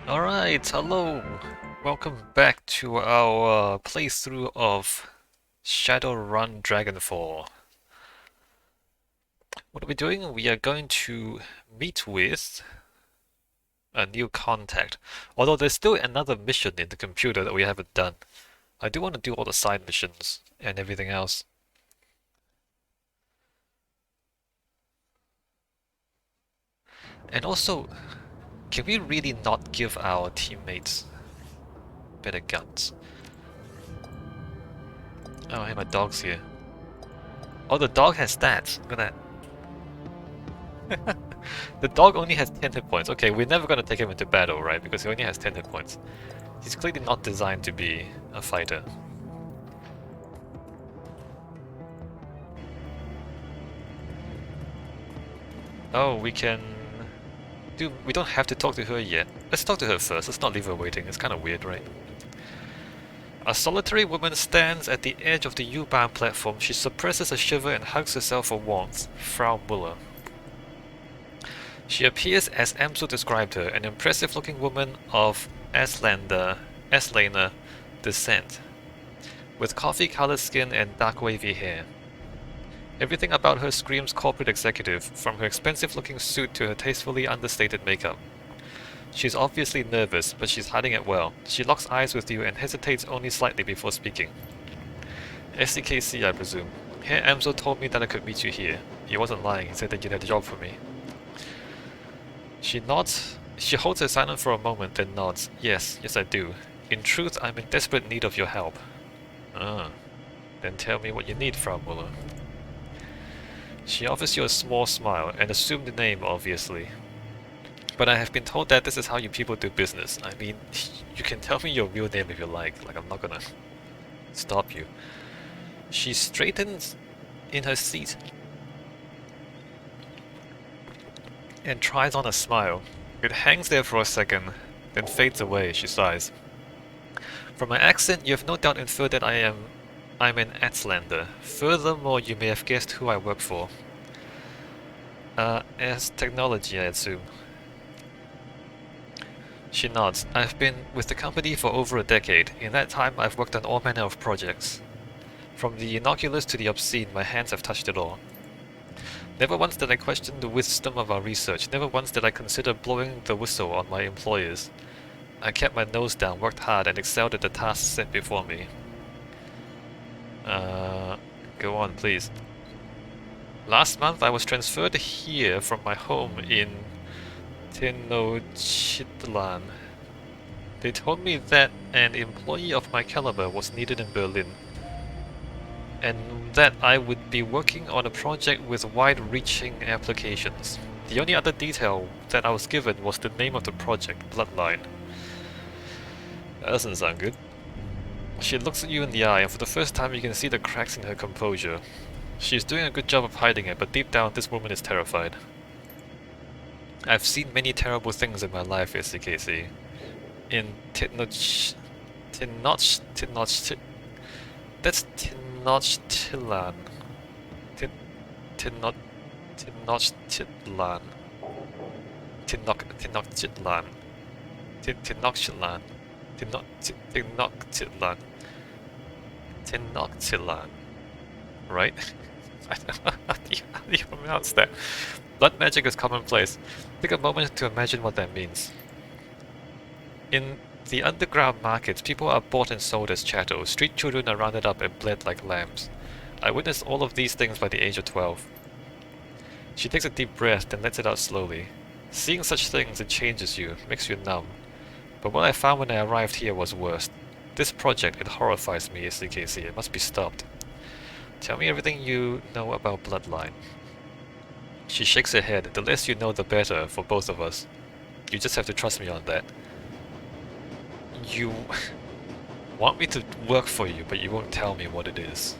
Alright, hello! Welcome back to our playthrough of Shadowrun Dragonfall. What are we doing? We are going to meet with a new contact. Although there's still another mission in the computer that we haven't done. I do want to do all the side missions and everything else. And also, can we really not give our teammates better guns? Oh, hey, my dog's here. Oh, the dog has stats. Look at that. The dog only has 10 hit points. Okay, we're never gonna take him into battle, right? Because he only has 10 hit points. He's clearly not designed to be a fighter. Oh, we can do. We don't have to talk to her yet. Let's talk to her first. Let's not leave her waiting. It's kind of weird, right? A solitary woman stands at the edge of the U-bound platform. She suppresses a shiver and hugs herself for warmth. Frau Muller. She appears as Amsel described her, an impressive-looking woman of Aslaner descent, with coffee-colored skin and dark wavy hair. Everything about her screams corporate executive, from her expensive-looking suit to her tastefully understated makeup. She's obviously nervous, but she's hiding it well. She locks eyes with you and hesitates only slightly before speaking. SDKC, I presume. Herr Amsel told me that I could meet you here. He wasn't lying, he said that you'd had a job for me. She nods. She holds her silent for a moment, then nods. Yes, I do. In truth, I'm in desperate need of your help. Ah, then tell me what you need, Frau Muller. She offers you a small smile, an assumed name, obviously. But I have been told that this is how you people do business. I mean, you can tell me your real name if you like. Like, I'm not gonna stop you. She straightens in her seat and tries on a smile. It hangs there for a second, then fades away. She sighs. From my accent, you have no doubt inferred that I'm an Aztlander. Furthermore, you may have guessed who I work for. Aztechnology, I assume. She nods. I've been with the company for over a decade. In that time, I've worked on all manner of projects. From the innocuous to the obscene, my hands have touched it all. Never once did I question the wisdom of our research. Never once did I consider blowing the whistle on my employers. I kept my nose down, worked hard, and excelled at the tasks set before me. Go on, please. Last month, I was transferred here from my home in Tenochtitlan. They told me that an employee of my caliber was needed in Berlin, and that I would be working on a project with wide-reaching applications. The only other detail that I was given was the name of the project, Bloodline. That doesn't sound good. She looks at you in the eye, and for the first time you can see the cracks in her composure. She's doing a good job of hiding it, but deep down this woman is terrified. I've seen many terrible things in my life, SCKC. In that's Tenochtitlan. Tenochtitlan. Tenochtitlan. Tenochtitlan. Tenochtitlan. Tenochtitlan. Tenochtitlan. Right? I don't know how do you pronounce that? Blood magic is commonplace. Take a moment to imagine what that means. In the underground markets, people are bought and sold as chattel. Street children are rounded up and bled like lambs. I witnessed all of these things by the age of 12. She takes a deep breath, then lets it out slowly. Seeing such things, it changes you, makes you numb. But what I found when I arrived here was worse. This project, it horrifies me, SDKC. It must be stopped. Tell me everything you know about Bloodline. She shakes her head. The less you know, the better for both of us. You just have to trust me on that. You want me to work for you, but you won't tell me what it is.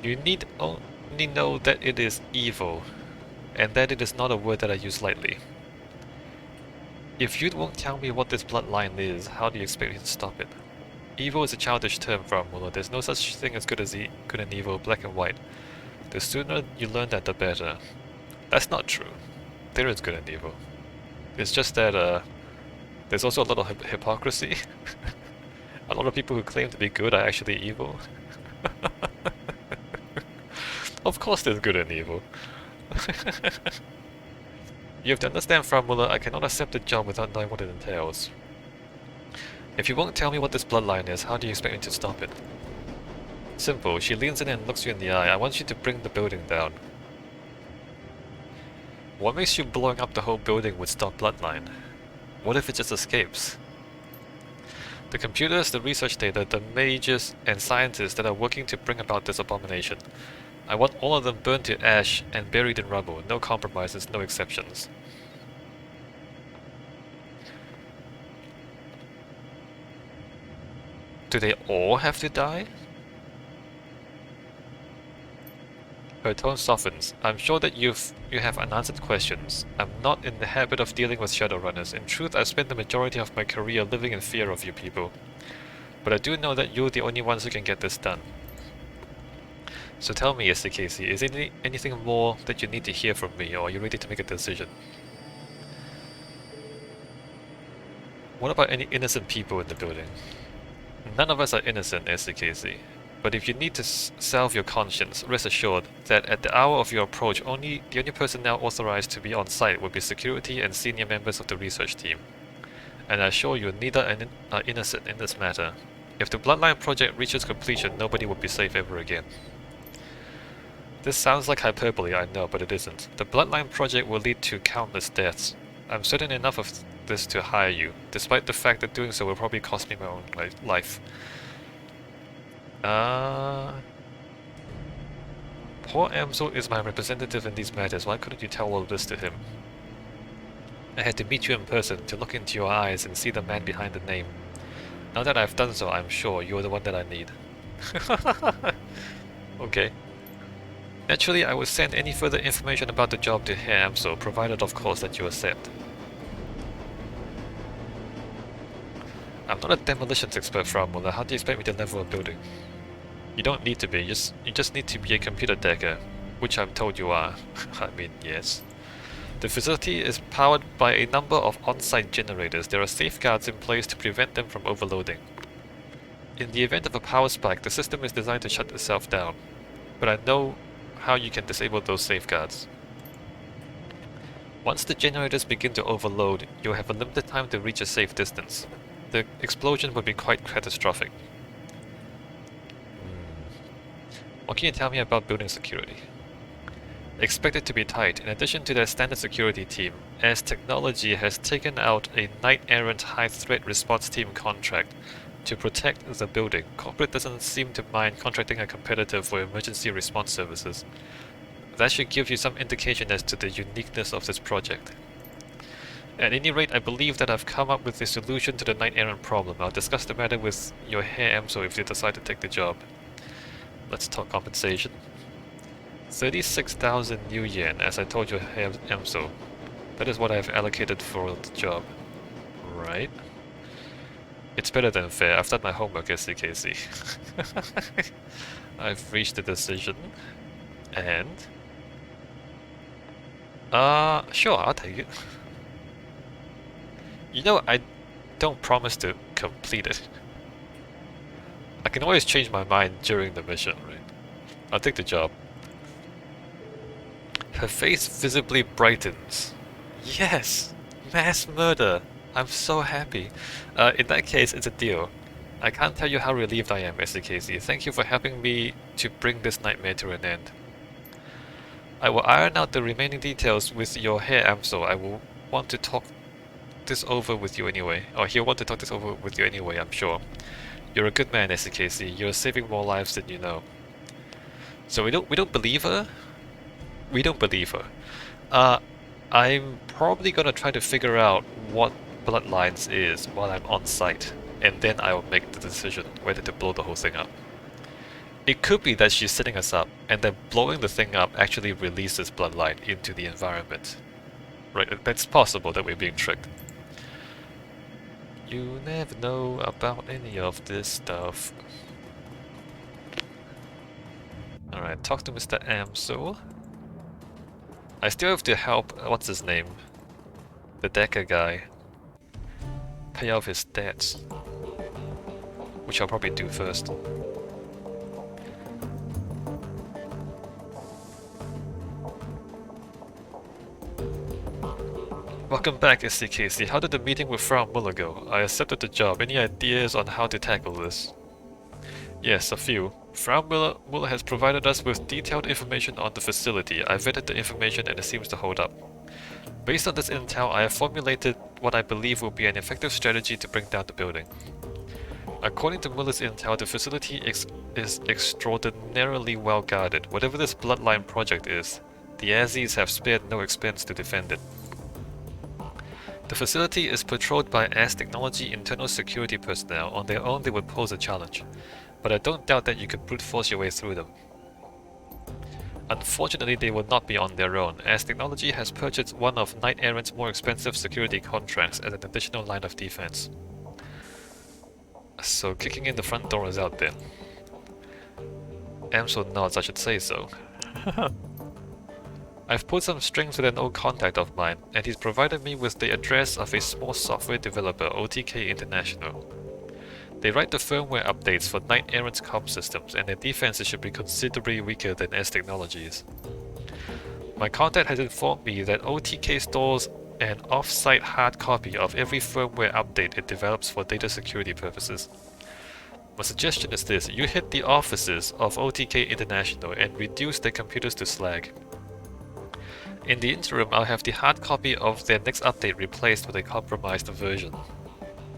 You need only know that it is evil, and that it is not a word that I use lightly. If you won't tell me what this bloodline is, how do you expect me to stop it? Evil is a childish term, Frau Muller. There's no such thing as good and evil, black and white. The sooner you learn that, the better. That's not true. There is good and evil. It's just that, There's also a lot of hypocrisy. A lot of people who claim to be good are actually evil. Of course there's good and evil. You have to understand, Frau Muller, I cannot accept the job without knowing what it entails. If you won't tell me what this bloodline is, how do you expect me to stop it? Simple. She leans in and looks you in the eye. I want you to bring the building down. What makes you blowing up the whole building would stop bloodline? What if it just escapes? The computers, the research data, the mages and scientists that are working to bring about this abomination. I want all of them burned to ash and buried in rubble. No compromises, no exceptions. Do they all have to die? Her tone softens. I'm sure that you have unanswered questions. I'm not in the habit of dealing with Shadowrunners. In truth, I've spent the majority of my career living in fear of you people. But I do know that you're the only ones who can get this done. So tell me, Aztechnology, is there anything more that you need to hear from me, or are you ready to make a decision? What about any innocent people in the building? None of us are innocent, Aztechnology. But if you need to salve your conscience, rest assured that at the hour of your approach, the only personnel authorized to be on site will be security and senior members of the research team. And I assure you, neither are innocent in this matter. If the Bloodline project reaches completion, nobody will be safe ever again. This sounds like hyperbole, I know, but it isn't. The Bloodline project will lead to countless deaths. I'm certain enough of this to hire you, despite the fact that doing so will probably cost me my own life. Poor Amsel is my representative in these matters. Why couldn't you tell all of this to him? I had to meet you in person, to look into your eyes and see the man behind the name. Now that I've done so, I'm sure you're the one that I need. Okay. Naturally, I will send any further information about the job to Herr Amsel, provided of course that you accept. I'm not a demolitions expert, Frau Muller. How do you expect me to level a building? You don't need to be, you just need to be a computer decker, which I'm told you are. I mean, yes. The facility is powered by a number of on-site generators. There are safeguards in place to prevent them from overloading. In the event of a power spike, the system is designed to shut itself down, but I know how you can disable those safeguards. Once the generators begin to overload, you'll have a limited time to reach a safe distance. The explosion would be quite catastrophic. What can you tell me about building security? Expect it to be tight. In addition to their standard security team, Aztechnology has taken out a knight-errant high-threat response team contract to protect the building. Corporate doesn't seem to mind contracting a competitor for emergency response services. That should give you some indication as to the uniqueness of this project. At any rate, I believe that I've come up with a solution to the knight-errant problem. I'll discuss the matter with your Herr Amsel if you decide to take the job. Let's talk compensation. 36,000 new yen, as I told you, Herr Amsel. That is what I have allocated for the job. Right. It's better than fair. I've done my homework, SDKC. I've reached a decision. And... sure, I'll take it. You know, I don't promise to complete it. I can always change my mind during the mission, right? I'll take the job. Her face visibly brightens. Yes! Mass murder! I'm so happy. In that case, it's a deal. I can't tell you how relieved I am, SDKC. Thank you for helping me to bring this nightmare to an end. I will iron out the remaining details with your Herr Amsel. I will want to talk this over with you anyway. Or he'll want to talk this over with you anyway, I'm sure. You're a good man, SDKC. You're saving more lives than you know. So we don't believe her? We don't believe her. I'm probably gonna try to figure out what Bloodlines is while I'm on site, and then I'll make the decision whether to blow the whole thing up. It could be that she's setting us up, and then blowing the thing up actually releases Bloodline into the environment. Right, that's possible that we're being tricked. You never know about any of this stuff. Alright, talk to Mr. Amsel. I still have to help, what's his name? The Decker guy. pay off his debts, which I'll probably do first. Welcome back, SCKC. How did the meeting with Frau Muller go? I accepted the job. Any ideas on how to tackle this? Yes, a few. Frau Muller has provided us with detailed information on the facility. I vetted the information and it seems to hold up. Based on this intel, I have formulated what I believe will be an effective strategy to bring down the building. According to Muller's intel, the facility is extraordinarily well guarded. Whatever this bloodline project is, the Azis have spared no expense to defend it. The facility is patrolled by Aztechnology internal security personnel. On their own, they would pose a challenge, but I don't doubt that you could brute force your way through them. Unfortunately, they will not be on their own. Aztechnology has purchased one of Knight Errant's more expensive security contracts as an additional line of defense. So kicking in the front door is out there. Amsel nods, I should say so. I've pulled some strings with an old contact of mine, and he's provided me with the address of a small software developer, OTK International. They write the firmware updates for Knight Errant's comm systems, and their defenses should be considerably weaker than Aztechnology's. My contact has informed me that OTK stores an off-site hard copy of every firmware update it develops for data security purposes. My suggestion is this: you hit the offices of OTK International and reduce their computers to slag. In the interim, I'll have the hard copy of their next update replaced with a compromised version.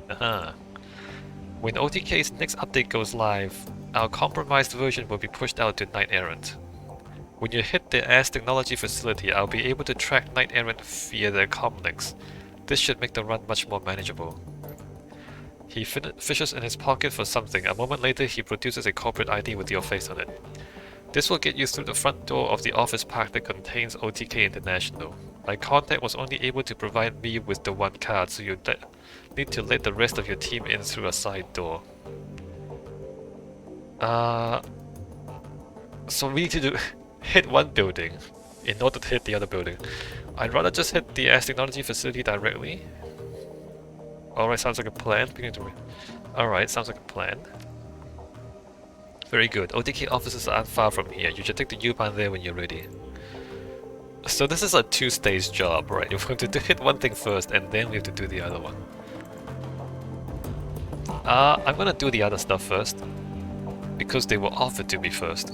Aha. When OTK's next update goes live, our compromised version will be pushed out to Knight Errant. When you hit the Aztechnology facility, I'll be able to track Knight Errant via their comlinks. This should make the run much more manageable. He fishes in his pocket for something. A moment later, he produces a corporate ID with your face on it. This will get you through the front door of the office park that contains OTK International. My contact was only able to provide me with the one card, so you need to let the rest of your team in through a side door. So we need to hit one building in order to hit the other building. I'd rather just hit the Aztechnology facility directly. Alright, sounds like a plan. Alright, sounds like a plan. Very good. OTK offices aren't far from here. You should take the U-Bahn there when you're ready. So this is a two-stage job, right? We're going to hit one thing first, and then we have to do the other one. I'm gonna do the other stuff first, because they were offered to me first.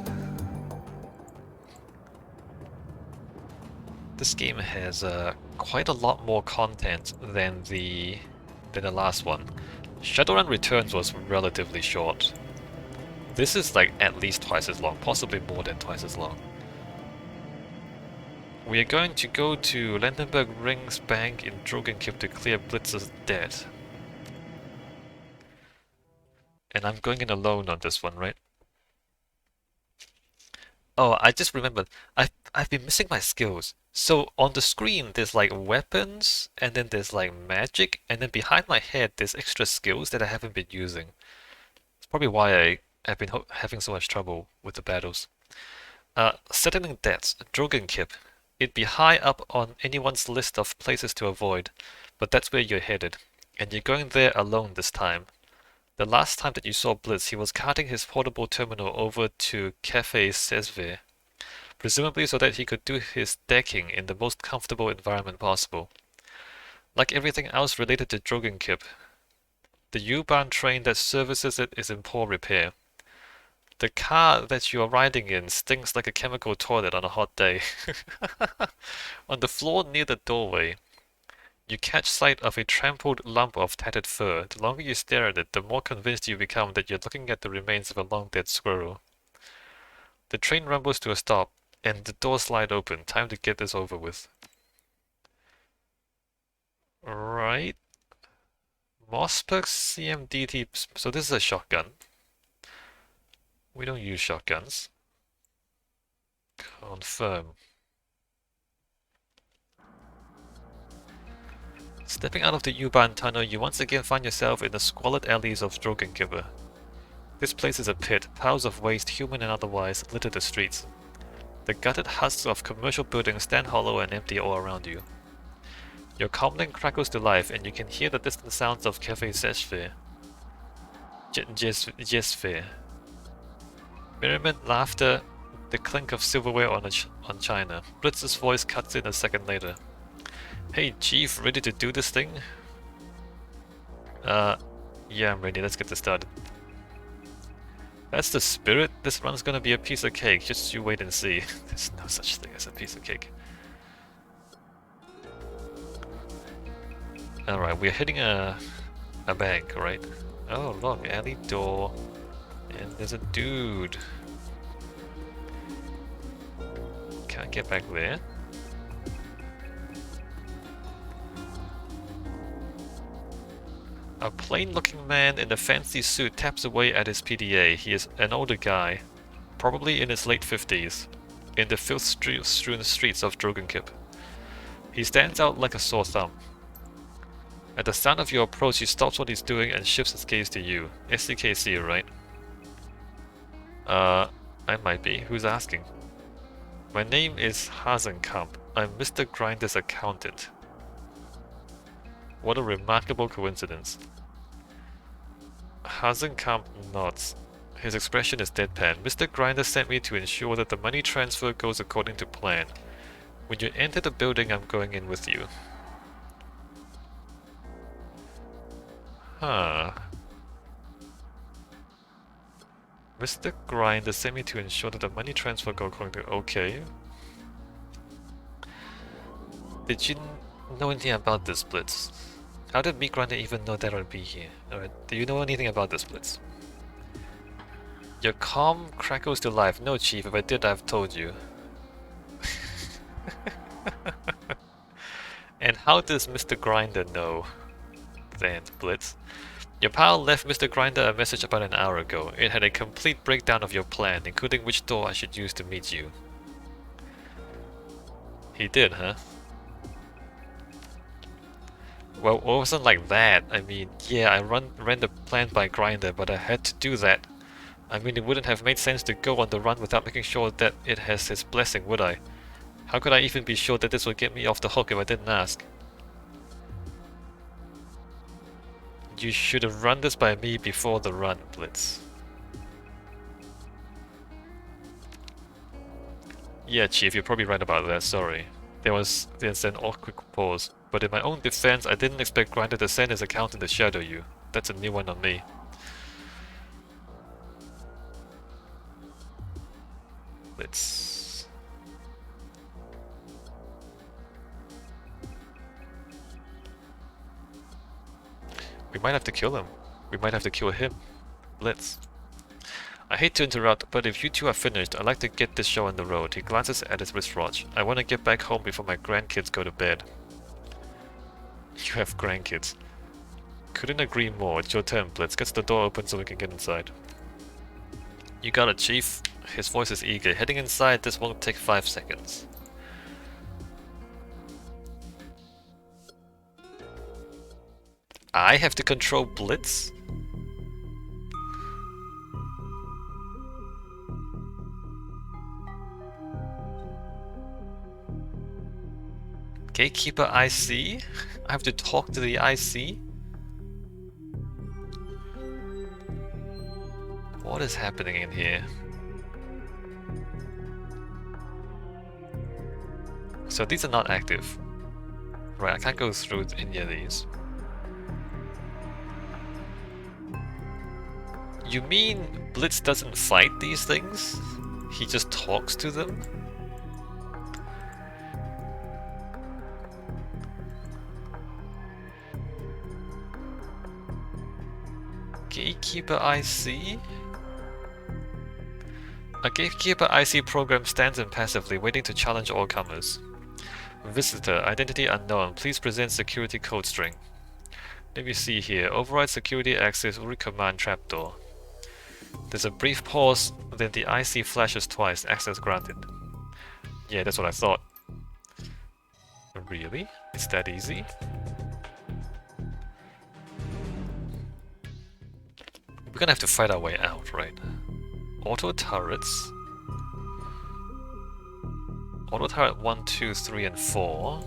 This game has quite a lot more content than the last one. Shadowrun Returns was relatively short. This is like at least twice as long, possibly more than twice as long. We are going to go to Landenberg Rings Bank in Drogenkippe to clear Blitz's debt. And I'm going in alone on this one, right? Oh, I just remembered. I've been missing my skills. So on the screen there's like weapons, and then there's like magic, and then behind my head there's extra skills that I haven't been using. It's probably why I've been having so much trouble with the battles. Settling debts, Drogenkippe. It'd be high up on anyone's list of places to avoid, but that's where you're headed, and you're going there alone this time. The last time that you saw Blitz, he was carting his portable terminal over to Cafe Sesve, presumably so that he could do his decking in the most comfortable environment possible. Like everything else related to Drogenkippe, the U-Bahn train that services it is in poor repair. The car that you are riding in stinks like a chemical toilet on a hot day. On the floor near the doorway, you catch sight of a trampled lump of tattered fur. The longer you stare at it, the more convinced you become that you're looking at the remains of a long-dead squirrel. The train rumbles to a stop, and the doors slide open. Time to get this over with. Right. Mossberg CMDT. So this is a shotgun. We don't use shotguns. Confirm. Stepping out of the U-Bahn tunnel, you once again find yourself in the squalid alleys of Drogenkippe. This place is a pit. Piles of waste, human and otherwise, litter the streets. The gutted husks of commercial buildings stand hollow and empty all around you. Your comlink crackles to life, and you can hear the distant sounds of Cafe Seshfir. Jesfir. Merriment, laughter, the clink of silverware on china. Blitz's voice cuts in a second later. Hey, Chief, ready to do this thing? Yeah, I'm ready. Let's get this started. That's the spirit. This run's gonna be a piece of cake. Just you wait and see. There's no such thing as a piece of cake. Alright, we're hitting a bank, right? Oh, look, alley door. And there's a dude. Can't get back there. A plain-looking man in a fancy suit taps away at his PDA. He is an older guy, probably in his late 50s, in the filth-strewn streets of Drogenkippe. He stands out like a sore thumb. At the sound of your approach, he stops what he's doing and shifts his gaze to you. SDKC, right? I might be. Who's asking? My name is Hasenkamp. I'm Mr. Grinder's accountant. What a remarkable coincidence. Hasenkamp nods. His expression is deadpan. Mr. Grinder sent me to ensure that the money transfer goes according to plan. When you enter the building, I'm going in with you. Huh. Mr. Grinder sent me to ensure that the money transfer goes according to... Okay. Did you know anything about this, Blitz? How did Meat Grinder even know that I'd be here? Alright, do you know anything about this, Blitz? Your calm crackles to life. No, Chief, if I did, I've told you. And how does Mr. Grinder know? Then, Blitz. Your pal left Mr. Grinder a message about an hour ago. It had a complete breakdown of your plan, including which door I should use to meet you. He did, huh? Well, it wasn't like that. I mean, yeah, I ran the plan by Grinder, but I had to do that. I mean, it wouldn't have made sense to go on the run without making sure that it has his blessing, would I? How could I even be sure that this would get me off the hook if I didn't ask? You should have run this by me before the run, Blitz. Yeah, Chief, you're probably right about that, sorry. There's an awkward pause. But in my own defense, I didn't expect Grinder to send his accountant to shadow you. That's a new one on me. Let's... We might have to kill him. We might have to kill him. Blitz. I hate to interrupt, but if you two are finished, I'd like to get this show on the road. He glances at his wristwatch. I want to get back home before my grandkids go to bed. You have grandkids. Couldn't agree more. It's your turn, Blitz. Get the door open so we can get inside. You got it, Chief. His voice is eager. Heading inside, this won't take 5 seconds. I have to control Blitz? Gatekeeper IC? I have to talk to the IC? What is happening in here? So these are not active. Right, I can't go through any of these. You mean Blitz doesn't fight these things? He just talks to them? Gatekeeper IC? A Gatekeeper IC program stands impassively, waiting to challenge all comers. Visitor, identity unknown, please present security code string. Let me see here. Override security access, recommand trapdoor. There's a brief pause, then the IC flashes twice, access granted. Yeah, that's what I thought. Really? It's that easy? We're gonna have to fight our way out, right? Auto turrets. Auto turret 1, 2, 3, and 4.